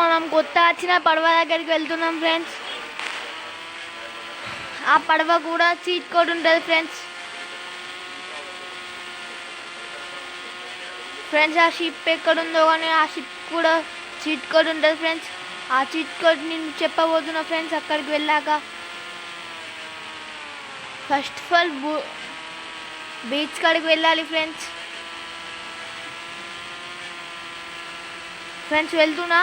మనం కొత్త వచ్చిన పడవ దగ్గరికి వెళ్తున్నాం ఫ్రెండ్స్. ఆ పడవ కూడా చీట్ కోడ్ ఉంటుంది ఫ్రెండ్స్. ఆ షిప్ ఎక్కడుందో కానీ ఆ షిప్ కూడా చీట్ కోడ్ ఉంటుంది ఫ్రెండ్స్. ఆ చీట్ కోడ్ నేను చెప్పబోతున్నా ఫ్రెండ్స్ అక్కడికి వెళ్ళాక. ఫస్ట్ ఆఫ్ ఆల్ బీచ్ కాడికి వెళ్ళాలి ఫ్రెండ్స్. వెళ్తున్నా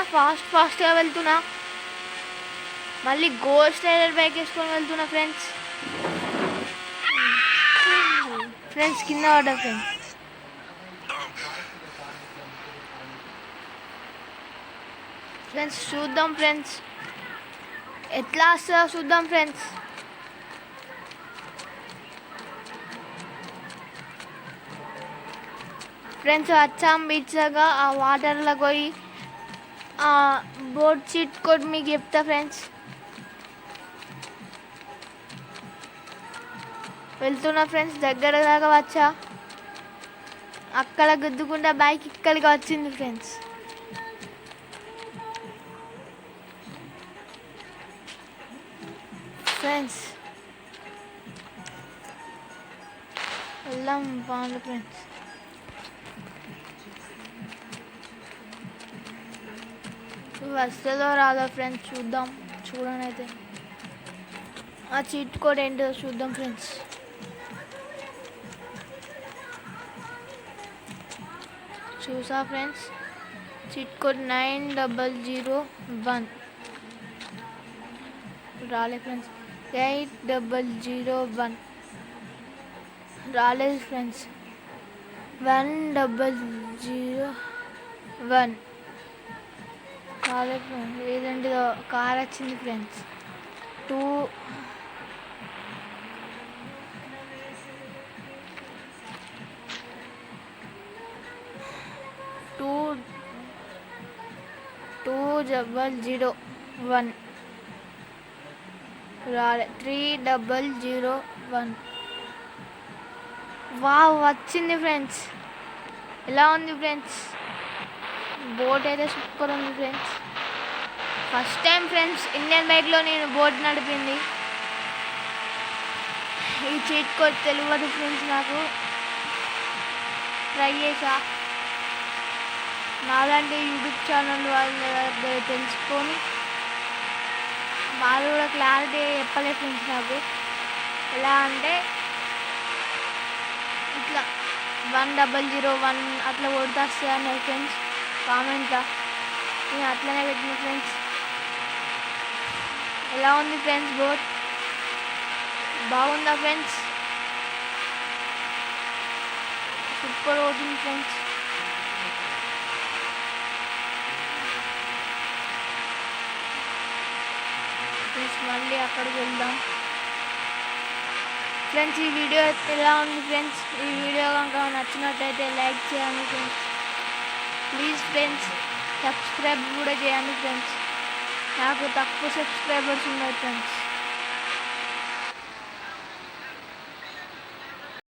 ఫాస్ట్గా వెళ్తున్నా. మళ్ళీ గోస్ట్ రైడర్ బైక్ వేసుకొని వెళ్తున్నా ఫ్రెండ్స్. కింద పడ్డా ఫ్రెండ్స్. చూద్దాం ఫ్రెండ్స్ ఎట్లా వస్తుందో చూద్దాం ఫ్రెండ్స్. వచ్చాం బీచ్ దాకా. ఆ వాటర్లో పోయి ఆ బోట్ చీట్ కోడ్ మీకు చెప్తా ఫ్రెండ్స్. వెళ్తున్నా ఫ్రెండ్స్, దగ్గర దాకా వచ్చా. అక్కడ గుద్దుకుంటా బైక్ ఇక్కడికి వచ్చింది ఫ్రెండ్స్. వెళ్దాం బాగుంది ఫ్రెండ్స్. వస్తుందో రాదో ఫ్రెండ్స్ చూడండి అయితే ఆ చీట్ కోడ్ ఏంటో చూద్దాం ఫ్రెండ్స్. చూసా ఫ్రెండ్స్, చీట్ కోడ్ 9001 రాలేదు ఫ్రెండ్స్. 8001 రాలేదు ఫ్రెండ్స్. 1001 రాలేదు ఫ్రెండ్స్. లేదంటే కార్ వచ్చింది ఫ్రెండ్స్. 2001 రాలే. 3001 వావ్ వచ్చింది ఫ్రెండ్స్. ఎలా ఉంది ఫ్రెండ్స్? బోట్ అయితే సూపర్ ఉంది friends. First time friends Indian బైక్లో నేను బోట్ నడిపింది. ఈ చీట్ కోడ్ తెలియదు ఫ్రెండ్స్, నాకు ట్రై చేసా. నాలాంటి యూట్యూబ్ ఛానల్ వాళ్ళ దగ్గర తెలుసుకొని వాళ్ళు కూడా క్లారిటీ చెప్పలేదు ఫ్రెండ్స్ నాకు. ఎలా అంటే ఇట్లా 1001 అట్లా కొడితే వస్తాయి అన్నారు ఫ్రెండ్స్ కామెంట్లో. నేను అట్లనే పెట్టిన ఫ్రెండ్స్. ఎలా ఉంది ఫ్రెండ్స్ బోట్? బాగుందా ఫ్రెండ్స్? సూపర్ అవుతుంది ఫ్రెండ్స్. మళ్ళీ అక్కడికి వెళ్దాం ఫ్రెండ్స్. ఈ వీడియో ఎలా ఉంది ఫ్రెండ్స్? ఈ వీడియో కనుక నచ్చినట్లయితే లైక్ చేయండి ఫ్రెండ్స్. ప్లీజ్ ఫ్రెండ్స్ సబ్స్క్రైబ్ కూడా చేయండి ఫ్రెండ్స్. నాకు తక్కువ సబ్స్క్రైబర్స్ ఉన్నాయి ఫ్రెండ్స్.